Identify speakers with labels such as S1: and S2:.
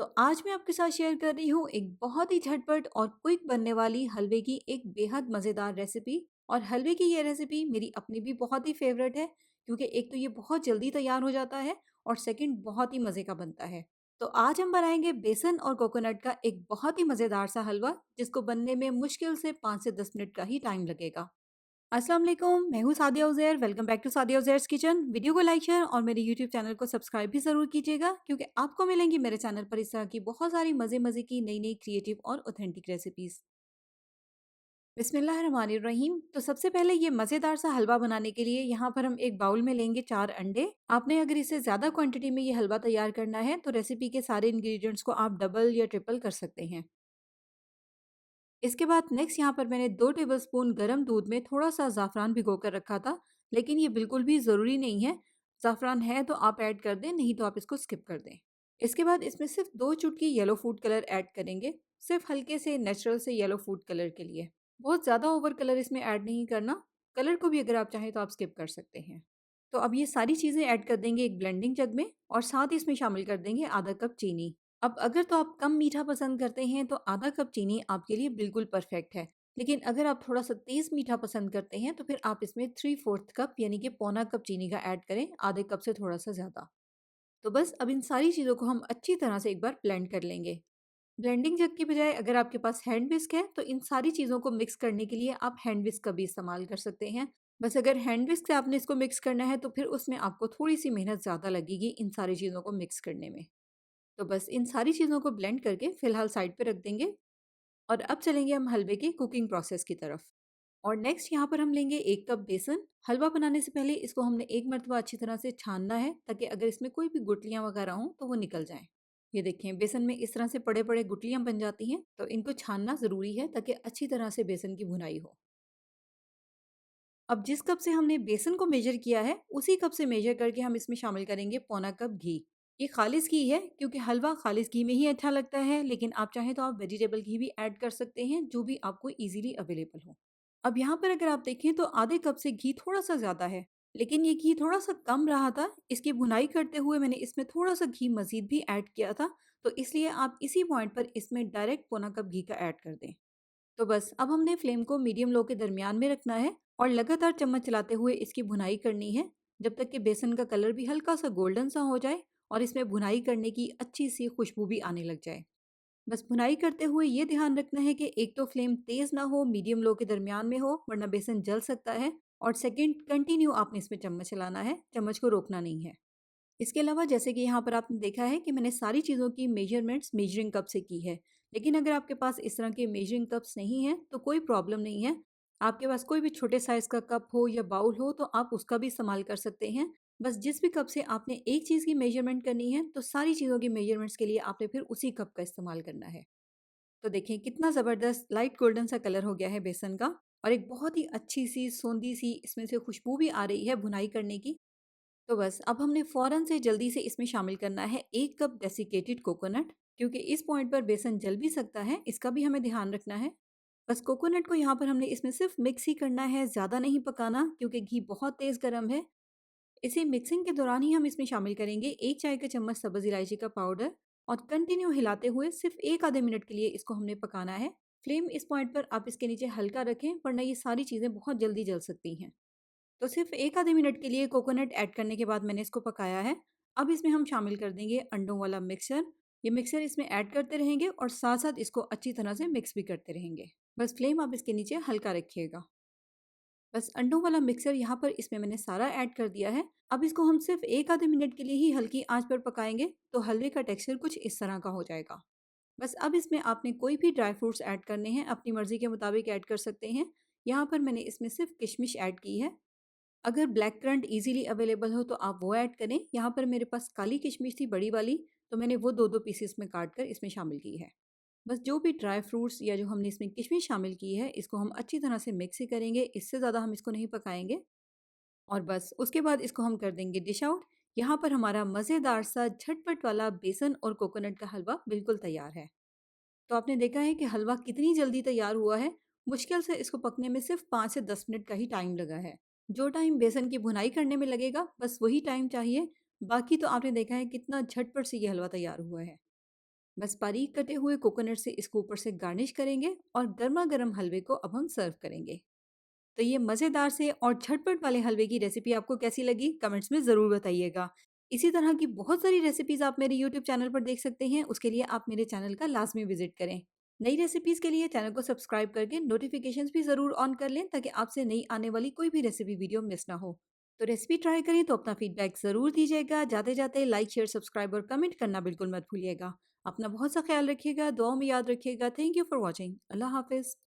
S1: तो आज मैं आपके साथ शेयर कर रही हूँ एक बहुत ही झटपट और क्विक बनने वाली हलवे की एक बेहद मज़ेदार रेसिपी। और हलवे की ये रेसिपी मेरी अपनी भी बहुत ही फेवरेट है, क्योंकि एक तो ये बहुत जल्दी तैयार हो जाता है और सेकंड बहुत ही मज़े का बनता है। तो आज हम बनाएंगे बेसन और कोकोनट का एक बहुत ही मज़ेदार सा हलवा, जिसको बनने में मुश्किल से 5 से 10 मिनट का ही टाइम लगेगा। अस्सलाम वालेकुम, मैं हूँ Sadia Uzair. Welcome back to Sadia Uzair's kitchen. Video को लाइक शेयर और मेरे यूट्यूब चैनल को सब्सक्राइब भी ज़रूर कीजिएगा, क्योंकि आपको मिलेंगी मेरे चैनल पर इस तरह की बहुत सारी मज़े मज़े की नई नई क्रिएटिव और ऑथेंटिक रेसिपीज़। बिस्मिल्लाहिर्रहमानिर्रहीम। तो सबसे पहले ये मज़ेदार सा हलवा बनाने के लिए यहाँ पर हम एक बाउल में लेंगे 4 अंडे। आपने अगर इससे ज़्यादा क्वांटिटी में ये हलवा तैयार करना है तो रेसिपी के सारे इंग्रेडिएंट्स को आप डबल या ट्रिपल कर सकते हैं। इसके बाद नेक्स्ट यहाँ पर मैंने 2 टेबलस्पून गरम दूध में थोड़ा-सा ज़ाफ़रान भिगो कर रखा था, लेकिन ये बिल्कुल भी ज़रूरी नहीं है। ज़ाफ़रान है तो आप ऐड कर दें, नहीं तो आप इसको स्किप कर दें। इसके बाद इसमें सिर्फ़ 2 चुटकी येलो फूड कलर ऐड करेंगे, सिर्फ़ हल्के से नेचुरल से येलो फूड कलर के लिए। बहुत ज़्यादा ओवर कलर इसमें ऐड नहीं करना, कलर को भी अगर आप चाहें तो आप स्किप कर सकते हैं। तो अब ये सारी चीज़ें ऐड कर देंगे एक ब्लेंडिंग जग में और साथ ही इसमें शामिल कर देंगे आधा कप चीनी। अब अगर तो आप कम मीठा पसंद करते हैं तो आधा कप चीनी आपके लिए बिल्कुल परफेक्ट है। लेकिन अगर आप थोड़ा-सा तेज़ मीठा पसंद करते हैं तो फिर आप इसमें 3/4 कप यानी कि पौना कप चीनी का ऐड करें, आधे कप से थोड़ा-सा ज़्यादा। तो बस अब इन सारी चीज़ों को हम अच्छी तरह से एक बार ब्लेंड कर लेंगे। ब्लेंडिंग जग की बजाय अगर आपके पास हैंड विस्क है तो इन सारी चीज़ों को मिक्स करने के लिए आप हैंड विस्क का भी इस्तेमाल कर सकते हैं। बस अगर हैंड विस्क से आपने इसको मिक्स करना है तो फिर उसमें आपको थोड़ी-सी मेहनत ज़्यादा लगेगी इन सारी चीज़ों को मिक्स करने में। तो बस इन सारी चीज़ों को ब्लेंड करके फ़िलहाल साइड पे रख देंगे और अब चलेंगे हम हलवे की कुकिंग प्रोसेस की तरफ। और नेक्स्ट यहाँ पर हम लेंगे 1 कप बेसन। हलवा बनाने से पहले इसको हमने एक मर्तबा अच्छी तरह से छानना है, ताकि अगर इसमें कोई भी गुठलियाँ वगैरह हों तो वो निकल जाएँ। ये देखें, बेसन में इस तरह से बड़े-बड़े गुठलियाँ बन जाती हैं, तो इनको छानना ज़रूरी है ताकि अच्छी तरह से बेसन की भुनाई हो। अब जिस कप से हमने बेसन को मेजर किया है, उसी कप से मेजर करके हम इसमें शामिल करेंगे पौना कप घी। ये खालिस घी है, क्योंकि हलवा खालिस घी में ही अच्छा लगता है, लेकिन आप चाहें तो आप वेजिटेबल घी भी ऐड कर सकते हैं, जो भी आपको ईज़िली अवेलेबल हो। अब यहाँ पर अगर आप देखें तो आधे कप से घी थोड़ा-सा ज़्यादा है, लेकिन ये घी थोड़ा-सा कम रहा था। इसकी भुनाई करते हुए मैंने इसमें थोड़ा-सा घी मज़ीद भी ऐड किया था, तो इसलिए आप इसी पॉइंट पर इसमें डायरेक्ट पौना कप घी का ऐड कर दें। तो बस अब हमने फ्लेम को मीडियम लो के दरमियान में रखना है और लगातार चम्मच चलाते हुए इसकी भुनाई करनी है, जब तक कि बेसन का कलर भी हल्का सा गोल्डन सा हो जाए और इसमें भुनाई करने की अच्छी सी खुशबू भी आने लग जाए। बस भुनाई करते हुए ये ध्यान रखना है कि एक तो फ्लेम तेज़ ना हो, मीडियम लो के दरमियान में हो, वरना बेसन जल सकता है। और सेकंड, कंटिन्यू आपने इसमें चम्मच चलाना है, चम्मच को रोकना नहीं है। इसके अलावा जैसे कि यहाँ पर आपने देखा है कि मैंने सारी चीज़ों की मेजरमेंट्स मेजरिंग कप से की है। लेकिन अगर आपके पास इस तरह के मेजरिंग कप्स नहीं हैं तो कोई प्रॉब्लम नहीं है। आपके पास कोई भी छोटे साइज़ का कप हो या बाउल हो तो आप उसका भी इस्तेमाल कर सकते हैं। बस जिस भी कप से आपने एक चीज़ की मेजरमेंट करनी है तो सारी चीज़ों की मेजरमेंट्स के लिए आपने फिर उसी कप का इस्तेमाल करना है। तो देखिए कितना ज़बरदस्त लाइट गोल्डन सा कलर हो गया है बेसन का, और एक बहुत ही अच्छी सी सोंधी सी इसमें से खुशबू भी आ रही है भुनाई करने की। तो बस अब हमने फ़ौरन से जल्दी से इसमें शामिल करना है 1 कप डेसिकेटेड कोकोनट, क्योंकि इस पॉइंट पर बेसन जल भी सकता है, इसका भी हमें ध्यान रखना है। बस कोकोनट को यहाँ पर हमने इसमें सिर्फ मिक्स ही करना है, ज़्यादा नहीं पकाना, क्योंकि घी बहुत तेज़ गर्म है। इसी मिक्सिंग के दौरान ही हम इसमें शामिल करेंगे 1 चाय का चम्मच सब्ज़ इलायची का पाउडर, और कंटिन्यू हिलाते हुए सिर्फ 1 आधे मिनट के लिए इसको हमने पकाना है। फ्लेम इस पॉइंट पर आप इसके नीचे हल्का रखें, वरना ये सारी चीज़ें बहुत जल्दी जल सकती हैं। तो सिर्फ 1 आधे मिनट के लिए कोकोनट ऐड करने के बाद मैंने इसको पकाया है। अब इसमें हम शामिल कर देंगे अंडों वाला मिक्सचर। ये मिक्सचर इसमें ऐड करते रहेंगे और साथ-साथ इसको अच्छी तरह से मिक्स भी करते रहेंगे। बस फ्लेम आप इसके नीचे हल्का रखिएगा। बस अंडों वाला मिक्सचर यहाँ पर इसमें मैंने सारा ऐड कर दिया है। अब इसको हम सिर्फ 1 आधे मिनट के लिए ही हल्की आँच पर पकाएँगे, तो हलवे का टेक्सचर कुछ इस तरह का हो जाएगा। बस अब इसमें आपने कोई भी ड्राई फ्रूट्स ऐड करने हैं, अपनी मर्ज़ी के मुताबिक ऐड कर सकते हैं। यहाँ पर मैंने इसमें सिर्फ किशमिश ऐड की है। अगर ब्लैक करंट ईज़िली अवेलेबल हो तो आप वो ऐड करें। यहाँ पर मेरे पास काली किशमिश थी बड़ी वाली, तो मैंने वो 2-2 पीसेस में काट कर इसमें शामिल की है। बस जो भी ड्राई फ्रूट्स या जो हमने इसमें किशमिश शामिल की है, इसको हम अच्छी तरह से मिक्स ही करेंगे, इससे ज़्यादा हम इसको नहीं पकाएँगे। और बस उसके बाद इसको हम कर देंगे डिश आउट। यहाँ पर हमारा मज़ेदार सा झटपट वाला बेसन और कोकोनट का हलवा बिल्कुल तैयार है। तो आपने देखा है कि हलवा कितनी जल्दी तैयार हुआ है। मुश्किल से इसको पकने में सिर्फ 5 से 10 मिनट का ही टाइम लगा है। जो टाइम बेसन की भुनाई करने में लगेगा, बस वही टाइम चाहिए। बाकी तो आपने देखा है कितना झटपट से ये हलवा तैयार हुआ है। बस बारीक कटे हुए कोकोनट से इसको ऊपर से गार्निश करेंगे और गर्मा गर्म हलवे को अब हम सर्व करेंगे। तो ये मज़ेदार से और झटपट वाले हलवे की रेसिपी आपको कैसी लगी? कमेंट्स में ज़रूर बताइएगा। इसी तरह की बहुत सारी रेसिपीज़ आप मेरे यूट्यूब चैनल पर देख सकते हैं, उसके लिए आप मेरे चैनल का लाज़मी विज़िट करें। नई रेसिपीज़ के लिए चैनल को सब्सक्राइब करके नोटिफ़िकेशंस भी ज़रूर ऑन कर लें ताकि आपसे नई आने वाली कोई भी रेसिपी वीडियो मिस ना हो। तो रेसिपी ट्राई करें तो अपना फीडबैक ज़रूर दीजिएगा। जाते-जाते लाइक, शेयर, सब्सक्राइब और कमेंट करना बिल्कुल मत भूलिएगा। अपना बहुत सा ख्याल रखिएगा, दुआओं में याद रखिएगा। Thank you for watching. Allah हाफ़िज़।